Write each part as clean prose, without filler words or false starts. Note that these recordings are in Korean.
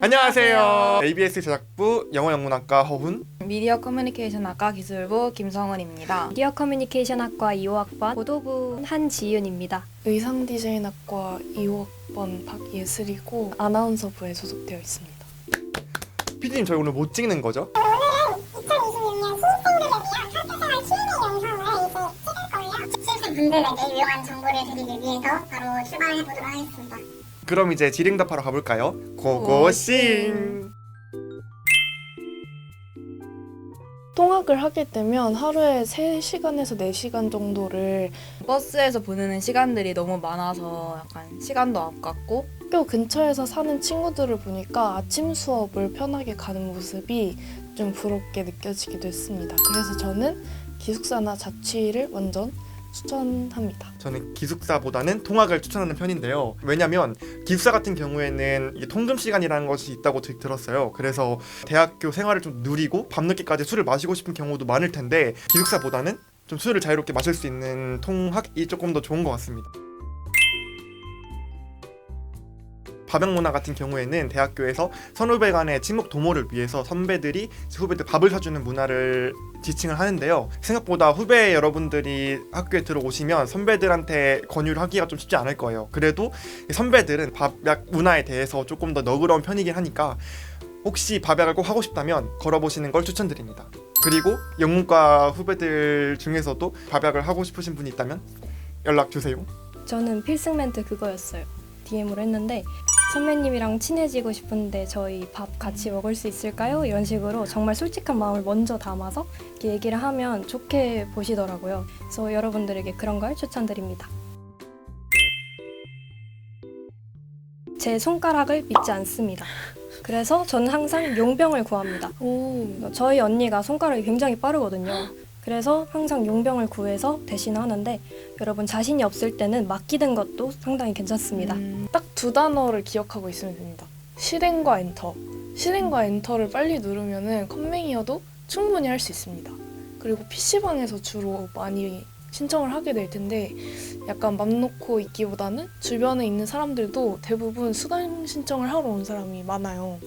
안녕하세요. ABS 제작부 영어영문학과 허훈, 미디어 커뮤니케이션학과 기술부 김성은입니다. 미디어 커뮤니케이션학과 2호학번 보도부 한지윤입니다. 의상 디자인학과 2호학번 박예슬이고 아나운서부에 소속되어 있습니다. PD님 저희 오늘 뭐 찍는 거죠? 오늘은 2026년 신입생들을 위한 학교생활 Q&A 영상을 이제 찍을 거예요. 신입생분들에게 유용한 정보를 드리기 위해서 바로 출발해 보도록 하겠습니다. 그럼 이제 질의응답하러 가볼까요? 고고싱! 통학을 하게 되면 하루에 3시간에서 4시간 정도를 버스에서 보내는 시간들이 너무 많아서 약간 시간도 아깝고 학교 근처에서 사는 친구들을 보니까 아침 수업을 편하게 가는 모습이 좀 부럽게 느껴지기도 했습니다. 그래서 저는 기숙사나 자취를 완전 추천합니다. 저는 기숙사보다는 통학을 추천하는 편인데요. 왜냐면 기숙사 같은 경우에는 이게 통금 시간이라는 것이 있다고 들었어요. 그래서 대학교 생활을 좀 누리고 밤늦게까지 술을 마시고 싶은 경우도 많을 텐데 기숙사보다는 좀 술을 자유롭게 마실 수 있는 통학이 조금 더 좋은 것 같습니다. 밥양 문화 같은 경우에는 대학교에서 선후배 간의 친목 도모를 위해서 선배들이 후배들 밥을 사주는 문화를 지칭을 하는데요. 생각보다 후배 여러분들이 학교에 들어오시면 선배들한테 권유를 하기가 좀 쉽지 않을 거예요. 그래도 선배들은 밥약 문화에 대해서 조금 더 너그러운 편이긴 하니까 혹시 밥약을 꼭 하고 싶다면 걸어보시는 걸 추천드립니다. 그리고 영문과 후배들 중에서도 밥약을 하고 싶으신 분이 있다면 연락주세요. 저는 필승 멘트 그거였어요. DM으로 했는데 선배님이랑 친해지고 싶은데 저희 밥 같이 먹을 수 있을까요? 이런 식으로 정말 솔직한 마음을 먼저 담아서 이렇게 얘기를 하면 좋게 보시더라고요. 그래서 여러분들에게 그런 걸 추천드립니다. 제 손가락을 믿지 않습니다. 그래서 저는 항상 용병을 구합니다. 저희 언니가 손가락이 굉장히 빠르거든요. 그래서 항상 용병을 구해서 대신하는데 여러분 자신이 없을 때는 맡기는 것도 상당히 괜찮습니다. 딱 2단어를 기억하고 있으면 됩니다. 실행과 엔터. 실행과 엔터를 빨리 누르면은 컴맹이어도 충분히 할 수 있습니다. 그리고 PC방에서 주로 많이 신청을 하게 될 텐데 약간 맘 놓고 있기보다는 주변에 있는 사람들도 대부분 수강 신청을 하러 온 사람이 많아요.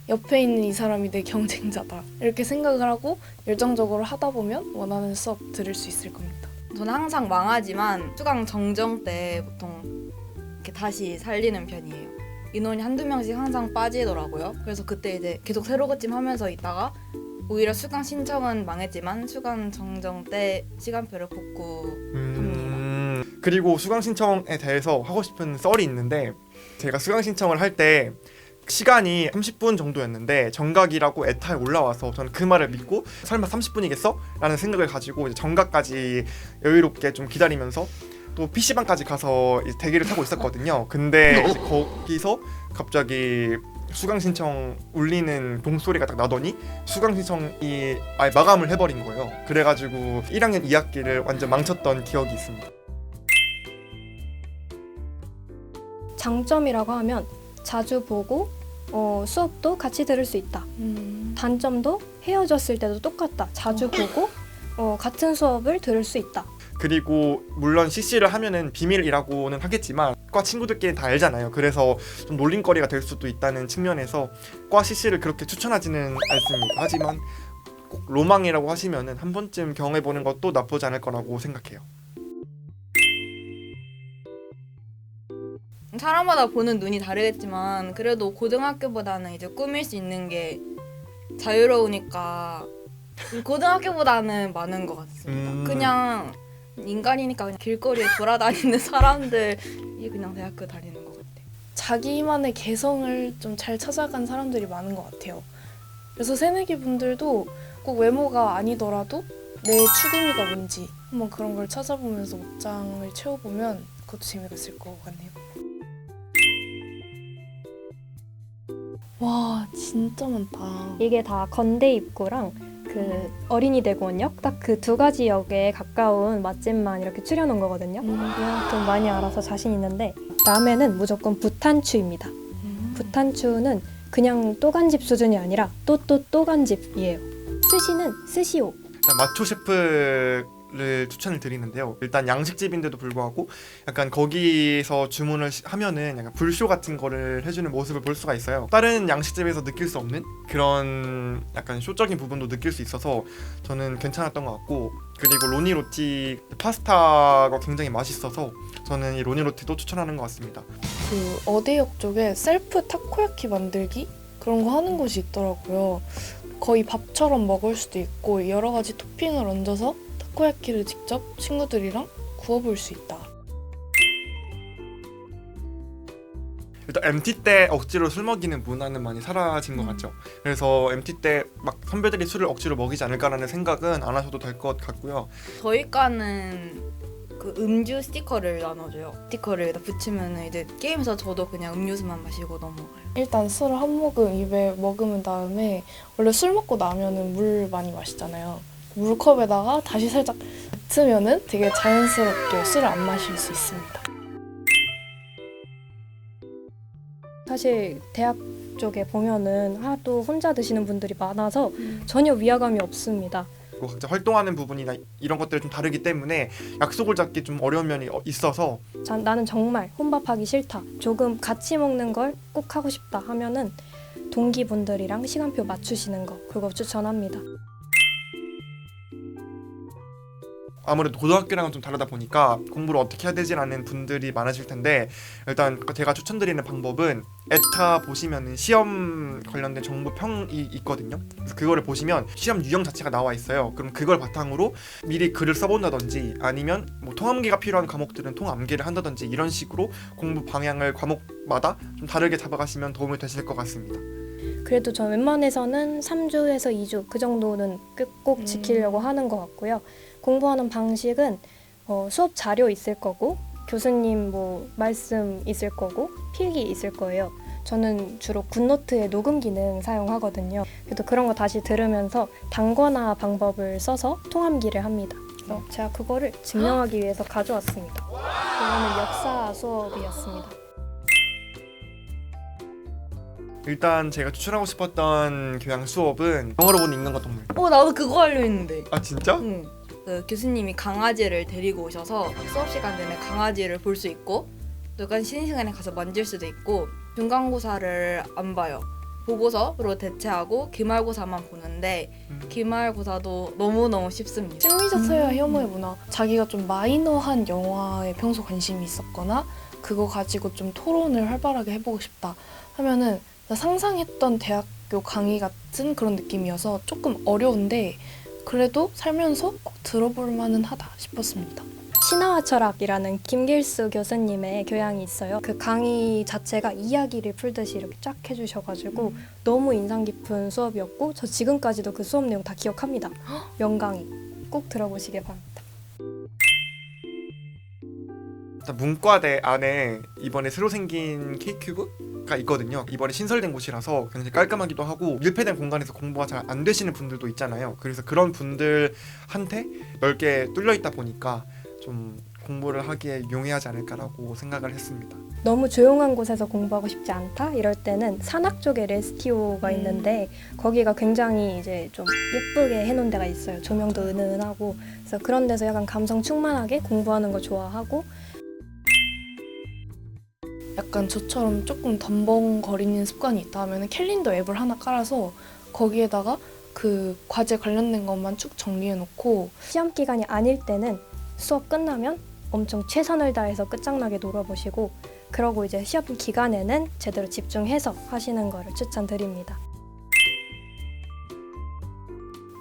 옆에 있는 이 사람이 내 경쟁자다 이렇게 생각을 하고 열정적으로 하다 보면 원하는 수업 들을 수 있을 겁니다. 저는 항상 망하지만 수강 정정 때 보통 이렇게 다시 살리는 편이에요. 인원이 한두 명씩 항상 빠지더라고요. 그래서 그때 이제 계속 새로그찜 하면서 있다가 오히려 수강 신청은 망했지만 수강 정정 때 시간표를 복구합니다. 그리고 수강 신청에 대해서 하고 싶은 썰이 있는데 제가 수강 신청을 할 때 시간이 30분 정도였는데 정각이라고 에타에 올라와서 저는 그 말을 믿고 설마 30분이겠어? 라는 생각을 가지고 이제 정각까지 여유롭게 좀 기다리면서 또 PC방까지 가서 이제 대기를 타고 있었거든요. 근데 이제 거기서 갑자기 수강 신청 울리는 종소리가 딱 나더니 수강 신청이 아예 마감을 해버린 거예요. 그래가지고 1학년 2학기를 완전 망쳤던 기억이 있습니다. 장점이라고 하면 자주 보고 수업도 같이 들을 수 있다. 단점도 헤어졌을 때도 똑같다. 자주 보고 같은 수업을 들을 수 있다. 그리고 물론 CC를 하면은 비밀이라고는 하겠지만 과 친구들끼리 다 알잖아요. 그래서 좀 놀림거리가 될 수도 있다는 측면에서 과 CC를 그렇게 추천하지는 않습니다. 하지만 꼭 로망이라고 하시면은 한 번쯤 경험해보는 것도 나쁘지 않을 거라고 생각해요. 사람마다 보는 눈이 다르겠지만 그래도 고등학교보다는 이제 꾸밀 수 있는 게 자유로우니까 고등학교보다는 많은 것 같습니다. 그냥 인간이니까 그냥 길거리에 돌아다니는 사람들이 그냥 대학교 다니는 것 같아요. 자기만의 개성을 좀 잘 찾아간 사람들이 많은 것 같아요. 그래서 새내기 분들도 꼭 외모가 아니더라도 내 추구미가 뭔지 한번 그런 걸 찾아보면서 목장을 채워보면 그것도 재미가 있을 것 같네요. 와 진짜 많다. 이게 다 건대 입구랑 그 어린이 대공원역 딱 그 2가지 역에 가까운 맛집만 이렇게 추려놓은 거거든요. 좀 많이 알아서 자신 있는데 라멘은 무조건 부탄추입니다. 부탄추는 그냥 또간집 수준이 아니라 또간집이에요. 스시는 스시오. 마초 셰프 를 추천을 드리는데요. 일단 양식집인데도 불구하고 약간 거기서 주문을 하면은 약간 불쇼 같은 거를 해주는 모습을 볼 수가 있어요. 다른 양식집에서 느낄 수 없는 그런 약간 쇼적인 부분도 느낄 수 있어서 저는 괜찮았던 것 같고, 그리고 로니로티 파스타가 굉장히 맛있어서 저는 이 로니로티도 추천하는 것 같습니다. 그 어대역 쪽에 셀프 타코야키 만들기 그런 거 하는 곳이 있더라고요. 거의 밥처럼 먹을 수도 있고 여러 가지 토핑을 얹어서 타코야키를 직접 친구들이랑 구워볼 수 있다. 일단 MT 때 억지로 술 먹이는 문화는 많이 사라진 것 같죠. 그래서 MT 때 막 선배들이 술을 억지로 먹이지 않을까라는 생각은 안 하셔도 될 것 같고요. 저희 과는 그 음주 스티커를 나눠줘요. 스티커를 여기다 붙이면 이제 게임에서 저도 그냥 음료수만 마시고 넘어가요. 일단 술을 한 모금 입에 머금은 다음에 원래 술 먹고 나면은 물 많이 마시잖아요. 물컵에다가 다시 살짝 뱉으면은 되게 자연스럽게 술을 안 마실 수 있습니다. 사실 대학 쪽에 보면은 하도 혼자 드시는 분들이 많아서 전혀 위화감이 없습니다. 그리고 각자 활동하는 부분이나 이런 것들이 좀 다르기 때문에 약속을 잡기 좀 어려운 면이 있어서 나는 정말 혼밥하기 싫다, 조금 같이 먹는 걸 꼭 하고 싶다 하면은 동기분들이랑 시간표 맞추시는 거, 그거 추천합니다. 아무래도 고등학교랑은 좀 다르다 보니까 공부를 어떻게 해야 되지라는 분들이 많으실 텐데, 일단 제가 추천드리는 방법은 에타 보시면은 시험 관련된 정보평이 있거든요. 그래서 그거를 보시면 시험 유형 자체가 나와 있어요. 그럼 그걸 바탕으로 미리 글을 써본다든지 아니면 뭐 통암기가 필요한 과목들은 통암기를 한다든지 이런 식으로 공부 방향을 과목마다 좀 다르게 잡아가시면 도움이 되실 것 같습니다. 그래도 전 웬만해서는 3주에서 2주 그 정도는 꼭 지키려고 하는 것 같고요. 공부하는 방식은 수업 자료 있을 거고, 교수님 뭐 말씀 있을 거고, 필기 있을 거예요. 저는 주로 굿노트의 녹음 기능 사용하거든요. 그래도 그런 거 다시 들으면서 단권화 방법을 써서 통암기를 합니다. 그래서 제가 그거를 증명하기 위해서 가져왔습니다. 이거는 역사 수업이었습니다. 일단 제가 추천하고 싶었던 교양 수업은 영어로 본 읽는 것 동물. 나도 그거 하려 했는데. 아 진짜? 응. 그 교수님이 강아지를 데리고 오셔서 수업 시간 내내 강아지를 볼 수 있고, 또 약간 쉬는 시간에 가서 만질 수도 있고, 중간고사를 안 봐요. 보고서로 대체하고 기말고사만 보는데 기말고사도 너무너무 쉽습니다. 심리적 서야 혐오의 문화. 자기가 좀 마이너한 영화에 평소 관심이 있었거나 그거 가지고 좀 토론을 활발하게 해보고 싶다 하면은 나 상상했던 대학교 강의 같은 그런 느낌이어서 조금 어려운데 그래도 살면서 꼭 들어볼 만은 하다 싶었습니다. 신화와 철학이라는 김길수 교수님의 교양이 있어요. 그 강의 자체가 이야기를 풀듯이 이렇게 쫙 해주셔가지고 너무 인상 깊은 수업이었고, 저 지금까지도 그 수업 내용 다 기억합니다. 명강의 꼭 들어보시길 바랍니다. 문과대 안에 이번에 새로 생긴 K큐브가 있거든요. 이번에 신설된 곳이라서 굉장히 깔끔하기도 하고, 밀폐된 공간에서 공부가 잘 안 되시는 분들도 있잖아요. 그래서 그런 분들한테 넓게 뚫려 있다 보니까 좀 공부를 하기에 용이하지 않을까라고 생각을 했습니다. 너무 조용한 곳에서 공부하고 싶지 않다 이럴 때는 산악 쪽에 레스티오가 있는데 거기가 굉장히 이제 좀 예쁘게 해놓은 데가 있어요. 조명도 은은하고. 그래서 그런 데서 약간 감성 충만하게 공부하는 거 좋아하고, 약간 저처럼 조금 덤벙거리는 습관이 있다 하면 캘린더 앱을 하나 깔아서 거기에다가 그 과제 관련된 것만 쭉 정리해놓고, 시험 기간이 아닐 때는 수업 끝나면 엄청 최선을 다해서 끝장나게 놀아보시고, 그러고 이제 시험 기간에는 제대로 집중해서 하시는 거를 추천드립니다.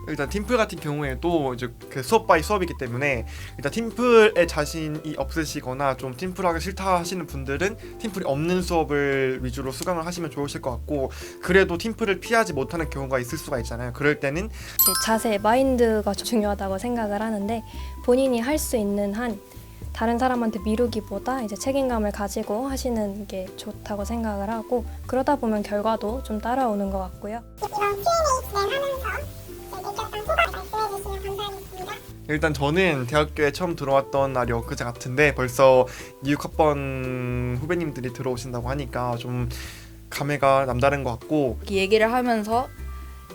일단 팀플 같은 경우에도 이제 그 수업 바이 수업이기 때문에 일단 팀플에 자신이 없으시거나 좀 팀플하기 싫다 하시는 분들은 팀플이 없는 수업을 위주로 수강을 하시면 좋으실 것 같고, 그래도 팀플을 피하지 못하는 경우가 있을 수가 있잖아요. 그럴 때는 제 자세, 마인드가 중요하다고 생각을 하는데, 본인이 할 수 있는 한 다른 사람한테 미루기보다 이제 책임감을 가지고 하시는 게 좋다고 생각을 하고, 그러다 보면 결과도 좀 따라오는 것 같고요. 이런 Q&A 진행하면서 느꼈던 소감 말씀해 주시면 감사하겠습니다. 일단 저는 대학교에 처음 들어왔던 날이 엊그제 같은데 벌써 6학번 후배님들이 들어오신다고 하니까 좀 감회가 남다른 것 같고, 이렇게 얘기를 하면서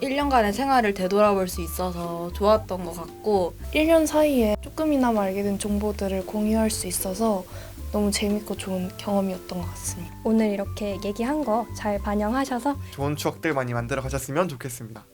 1년간의 생활을 되돌아볼 수 있어서 좋았던 것 같고 1년 사이에 조금이나마 알게 된 정보들을 공유할 수 있어서 너무 재밌고 좋은 경험이었던 것 같습니다. 오늘 이렇게 얘기한 거 잘 반영하셔서 좋은 추억들 많이 만들어 가셨으면 좋겠습니다.